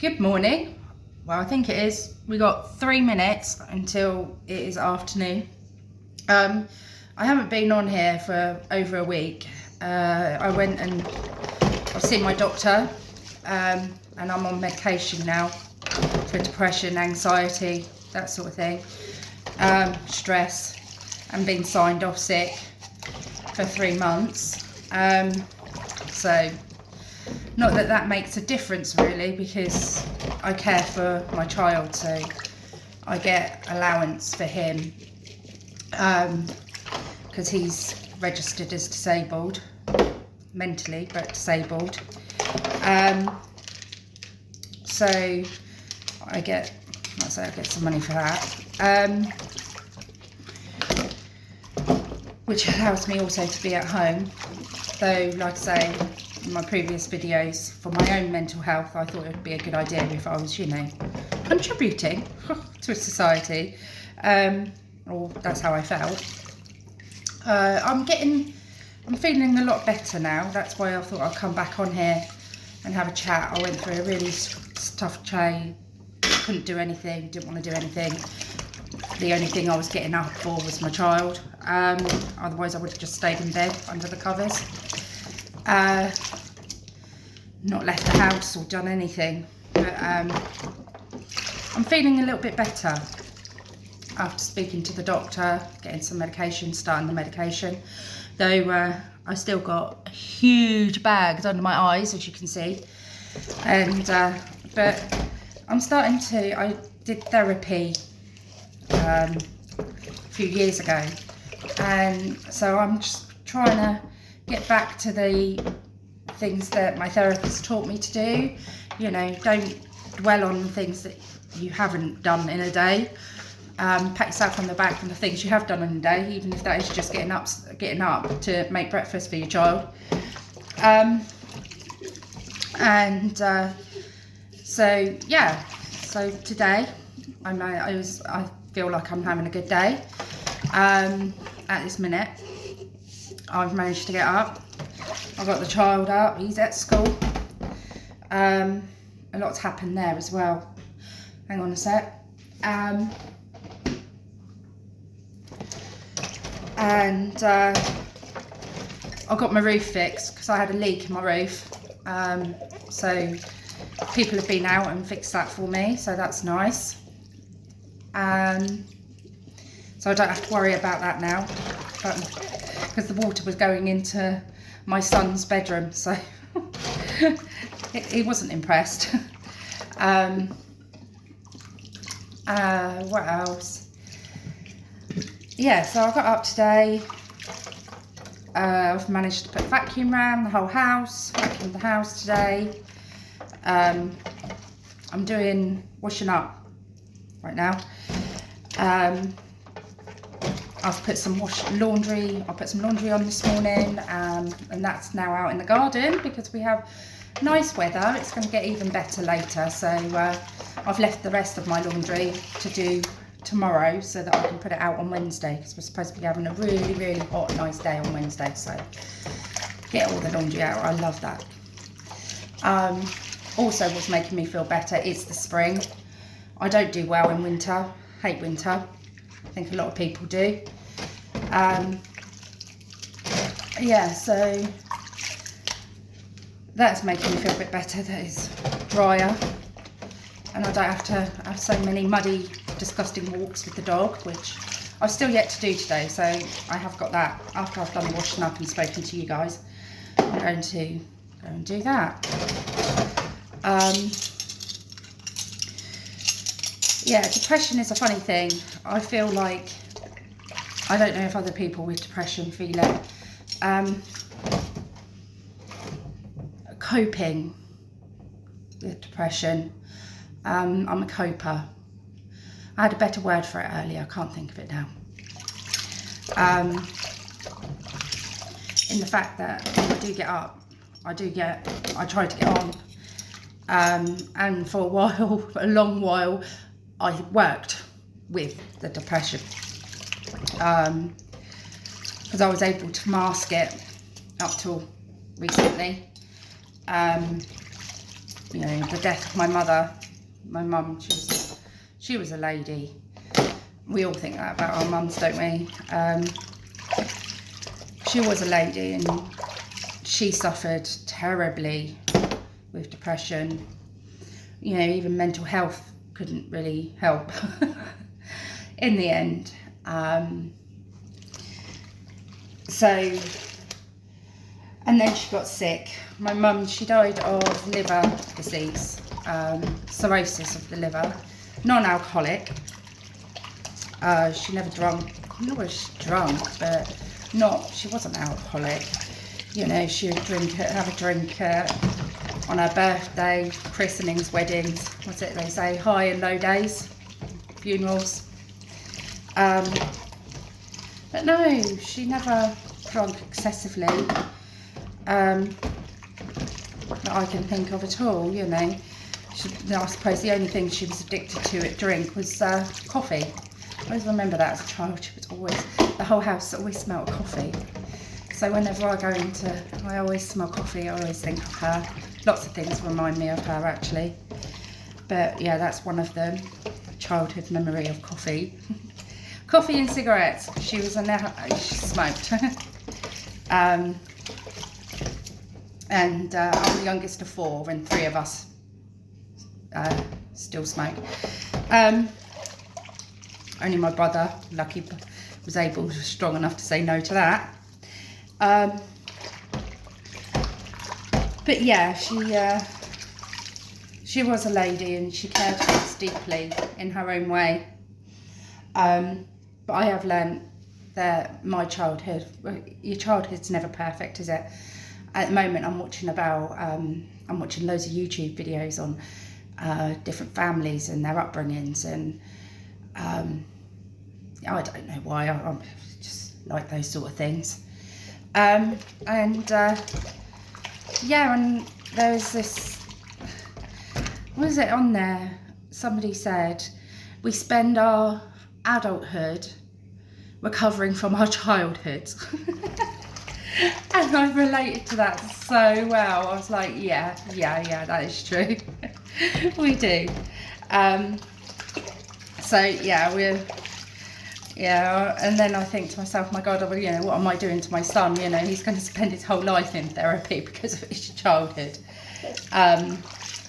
Good morning. Well, I think it is. We got 3 minutes until it is afternoon. I haven't been on here for over a week. I went and I've seen my doctor, and I'm on medication now for depression, anxiety, that sort of thing, stress, and been signed off sick for 3 months. So not that that makes a difference really, because I care for my child, so I get allowance for him, because he's registered as disabled, mentally, but disabled. So I get some money for that, which allows me also to be at home. Though, like I say, in my previous videos, for my own mental health, I thought it would be a good idea if I was, contributing to a society, or that's how I felt. I'm feeling a lot better now. That's why I thought I'd come back on here and have a chat. I went through a really tough day, couldn't do anything, didn't want to do anything. The only thing I was getting up for was my child. Otherwise I would have just stayed in bed under the covers. Not left the house or done anything. But I'm feeling a little bit better after speaking to the doctor, getting some medication, starting the medication. Though I still got huge bags under my eyes, as you can see. And but I'm starting to. I did therapy a few years ago, and so I'm just trying to get back to the things that my therapist taught me to do. Don't dwell on things that you haven't done in a day. Pat yourself on the back for the things you have done in a day, even if that is just getting up to make breakfast for your child. So yeah, so today I feel like I'm having a good day. At this minute, I've managed to get up. I've got the child up, he's at school. A lot's happened there as well. Hang on a sec. And I got my roof fixed because I had a leak in my roof. So people have been out and fixed that for me, so that's nice. So I don't have to worry about that now, because the water was going into my son's bedroom, so he wasn't impressed. What else? Yeah, so I got up today. I've managed to put a vacuum around the whole house, vacuumed the house today. I'm doing washing up right now. I've put some laundry. I put some laundry on this morning, and that's now out in the garden because we have nice weather. It's going to get even better later, so I've left the rest of my laundry to do tomorrow so that I can put it out on Wednesday, because we're supposed to be having a really, really hot, nice day on Wednesday. So get all the laundry out. I love that. Also, what's making me feel better is the spring. I don't do well in winter. Hate winter. I think a lot of people do. Yeah, so that's making me feel a bit better. That is drier, and I don't have to have so many muddy, disgusting walks with the dog, which I've still yet to do today. So I have got that. After I've done the washing up and spoken to you guys, I'm going to go and do that. Yeah, depression is a funny thing. I feel like, I don't know if other people with depression feel it. Coping with depression. I'm a coper. I had a better word for it earlier. I can't think of it now. In the fact that when I do get up, I try to get on. And for a while, a long while, I worked with the depression, because I was able to mask it up till recently. you know, the death of my mother, my mum, she was a lady. We all think that about our mums, don't we? She was a lady, and she suffered terribly with depression. You know, even mental health couldn't really help in the end. And then she got sick. My mum, she died of liver disease, cirrhosis of the liver, non-alcoholic. She never drank, not was she drunk, but she wasn't alcoholic. You know, she would have a drink on her birthday, christenings, weddings, what's it they say, high and low days, funerals. But no, she never drank excessively, that I can think of at all, you know. I suppose the only thing she was addicted to at drink was coffee. I always remember that as a child. She was always, the whole house always smelled of coffee. So whenever I always smell coffee, I always think of her. Lots of things remind me of her, actually. But yeah, that's one of them. Childhood memory of coffee. Coffee and cigarettes. She smoked. And I'm the youngest of 4, and 3 of us still smoke. Only my brother, lucky, was strong enough to say no to that. But yeah, she was a lady, and she cared for us deeply in her own way. But I have learnt that your childhood's never perfect, is it? At the moment, I'm watching loads of YouTube videos on different families and their upbringings, and I don't know why, I'm just like those sort of things. Yeah, and there was this, what was it on there? Somebody said, we spend our adulthood recovering from our childhood. And I related to that so well. I was like, yeah, that is true. We do. So yeah, and then I think to myself, my God, you know, what am I doing to my son? You know, he's going to spend his whole life in therapy because of his childhood.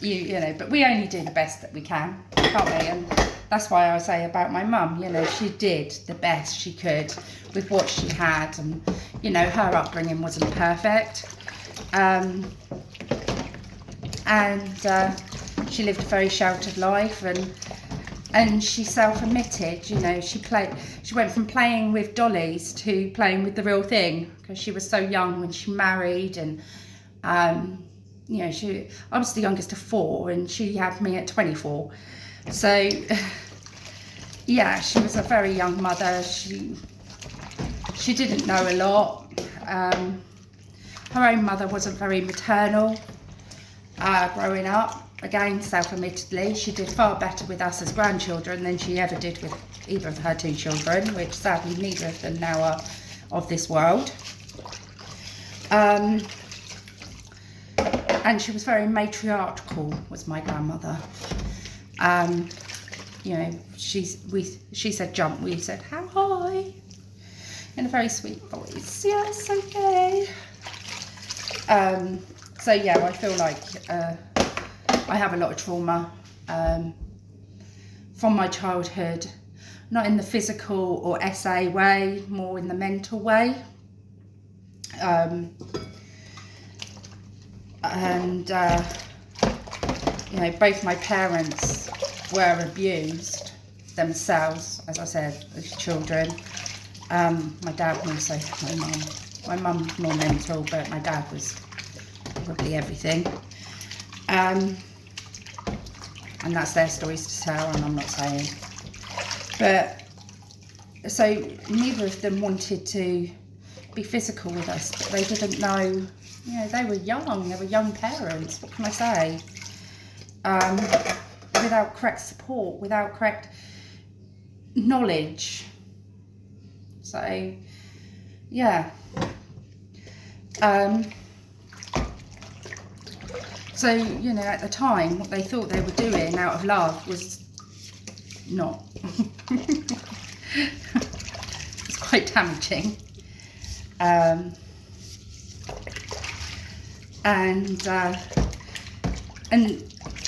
You know, but we only do the best that we can, can't we? And that's why I say about my mum, you know, she did the best she could with what she had, and you know, her upbringing wasn't perfect, and she lived a very sheltered life, and she self-admitted, you know, she went from playing with dollies to playing with the real thing, because she was so young when she married, and you know, I was the youngest of 4, and she had me at 24. So yeah, she was a very young mother. She didn't know a lot. Her own mother wasn't very maternal growing up. Again, self-admittedly, she did far better with us as grandchildren than she ever did with either of her 2 children, which sadly neither of them now are of this world. And she was very matriarchal, was my grandmother. You know, she said jump, we said how high, in a very sweet voice. Yes, okay. So yeah, I feel like I have a lot of trauma from my childhood, not in the physical or SA way, more in the mental way. You know, both my parents were abused themselves, as I said, as children. My dad more so, my mum more mental, but my dad was probably everything. And that's their stories to tell, and I'm not saying. But so neither of them wanted to be physical with us, but they didn't know, you know, they were young parents, what can I say? Without correct support, without correct knowledge. So yeah. So, you know, at the time, what they thought they were doing out of love was not. It's quite damaging. And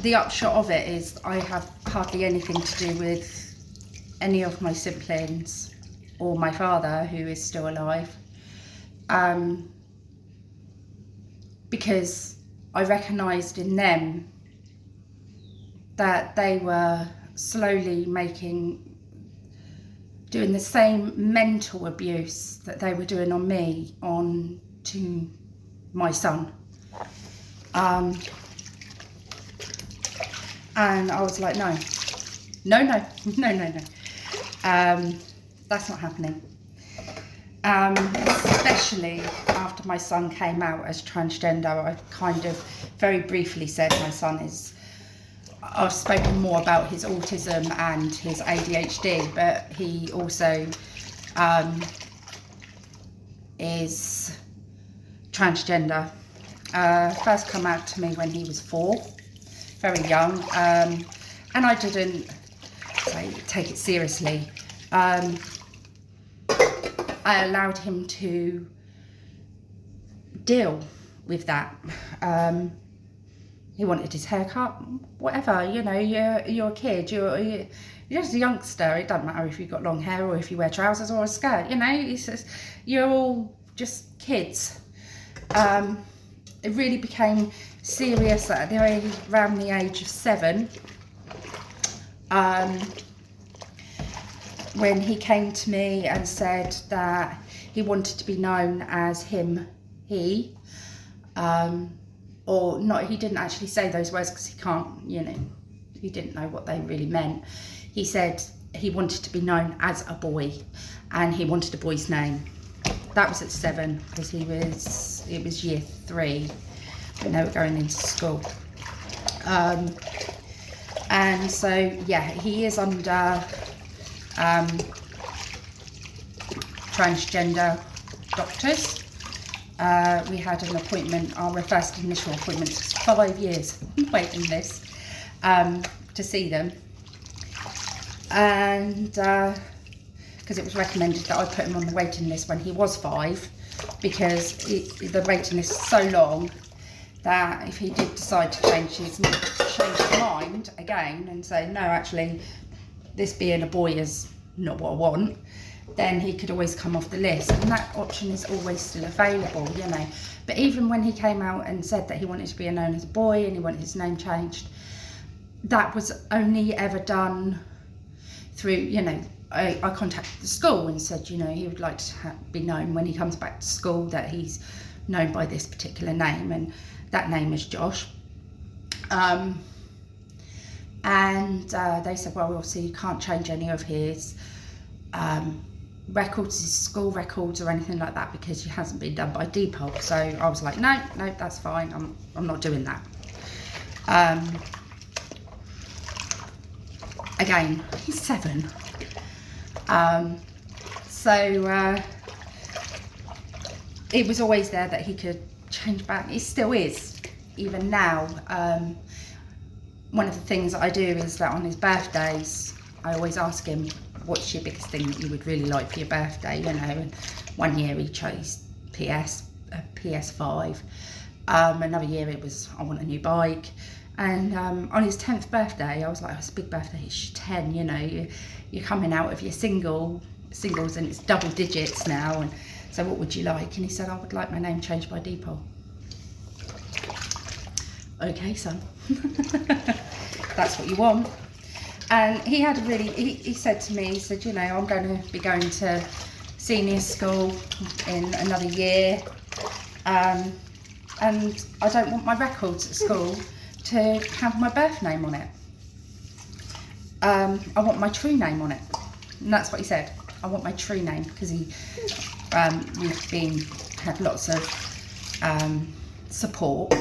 the upshot of it is I have hardly anything to do with any of my siblings or my father, who is still alive, because I recognised in them that they were slowly doing the same mental abuse that they were doing on me, on to my son. And I was like, no, that's not happening. Especially after my son came out as transgender, I kind of very briefly said my son is, I've spoken more about his autism and his ADHD, but he also is transgender. First come out to me when he was 4, very young, and I didn't take it seriously. I allowed him to deal with that. He wanted his hair cut, whatever, you know, you're a kid, you're just a youngster. It doesn't matter if you've got long hair or if you wear trousers or a skirt, you know, you're all just kids. It really became serious around the age of 7, when he came to me and said that he wanted to be known as he, or not, he didn't actually say those words because he can't, you know, he didn't know what they really meant. He said he wanted to be known as a boy, and he wanted a boy's name. That was at 7, because it was year 3 when they were going into school. And so, yeah, he is under transgender doctors. We had an appointment, our first initial appointment was 5 years waiting list to see them. And because it was recommended that I put him on the waiting list when he was 5, because the waiting list is so long that if he did decide to change his mind again and say, no, actually, this being a boy is not what I want, then he could always come off the list. And that option is always still available, you know. But even when he came out and said that he wanted to be known as a boy and he wanted his name changed, that was only ever done through, you know, I contacted the school and said, you know, he would like to be known when he comes back to school that he's known by this particular name, and that name is Josh. And they said, well, obviously you can't change any of his records, his school records or anything like that, because he hasn't been done by Depop. So I was like, no, that's fine, I'm not doing that. Again, he's 7. So it was always there that he could change back. It still is, even now. One of the things that I do is that on his birthdays, I always ask him, what's your biggest thing that you would really like for your birthday, you know, and one year he chose PS5, another year it was, I want a new bike, and on his 10th birthday, I was like, oh, it's a big birthday, it's 10, you know, you're coming out of your singles and it's double digits now, and so what would you like? And he said, I would like my name changed by Depop. Okay, son. That's what you want. And he had he said to me, he said, you know, I'm going to be going to senior school in another year, and I don't want my records at school to have my birth name on it. I want my true name on it. And that's what he said. I want my true name, because we've had lots of support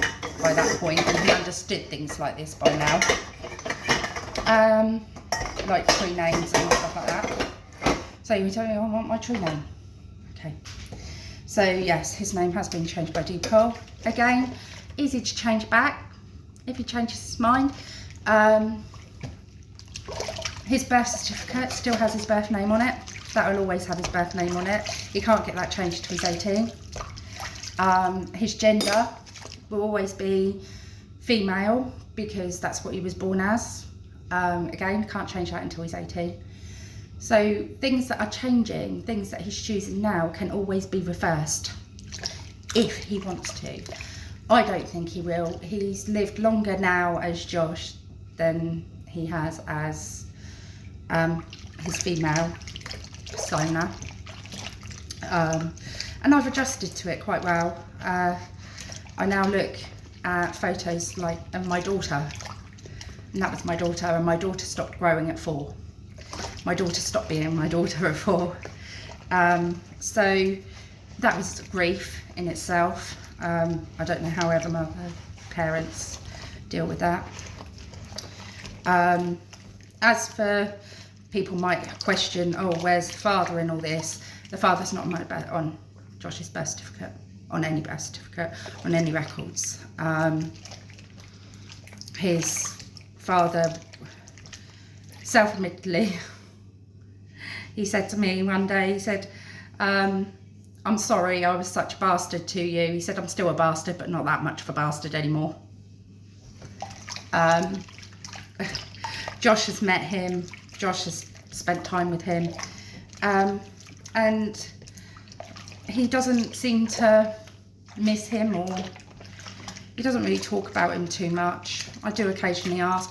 by that point, and he understood things like this by now, like true names and stuff like that. So he told me, I want my true name. Okay, so yes, his name has been changed by Depop. Again, easy to change back. if he changes his mind. His birth certificate still has his birth name on it. That will always have his birth name on it. He can't get that changed till he's 18. His gender will always be female because that's what he was born as. Again, can't change that until he's 18. So things that are changing, things that he's choosing now, can always be reversed if he wants to. I don't think he will. He's lived longer now as Josh than he has as his female persona. And I've adjusted to it quite well. I now look at photos like of my daughter, and that was my daughter, and my daughter stopped growing at 4. My daughter stopped being my daughter at 4. So that was grief in itself. I don't know how other parents deal with that. As for people might question, oh, where's the father in all this? The father's not on Josh's birth certificate, on any birth certificate, on any records. His father, self-admittedly, he said to me one day, he said, I'm sorry I was such a bastard to you. He said, I'm still a bastard, but not that much of a bastard anymore. Josh has met him. Josh has spent time with him. And he doesn't seem to miss him, or he doesn't really talk about him too much. I do occasionally ask,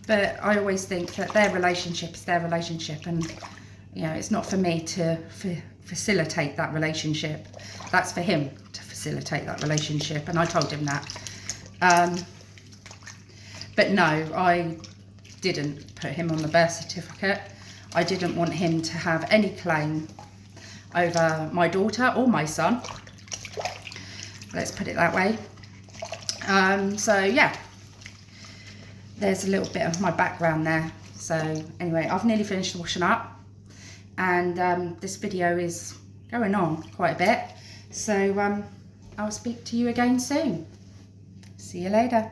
but I always think that their relationship is their relationship, and you know, it's not for me to facilitate that relationship. That's for him to facilitate that relationship, and I told him that. But no, I didn't put him on the birth certificate. I didn't want him to have any claim over my daughter or my son. Let's put it that way. So yeah, there's a little bit of my background there. So anyway, I've nearly finished washing up, and this video is going on quite a bit. So I'll speak to you again soon. See you later.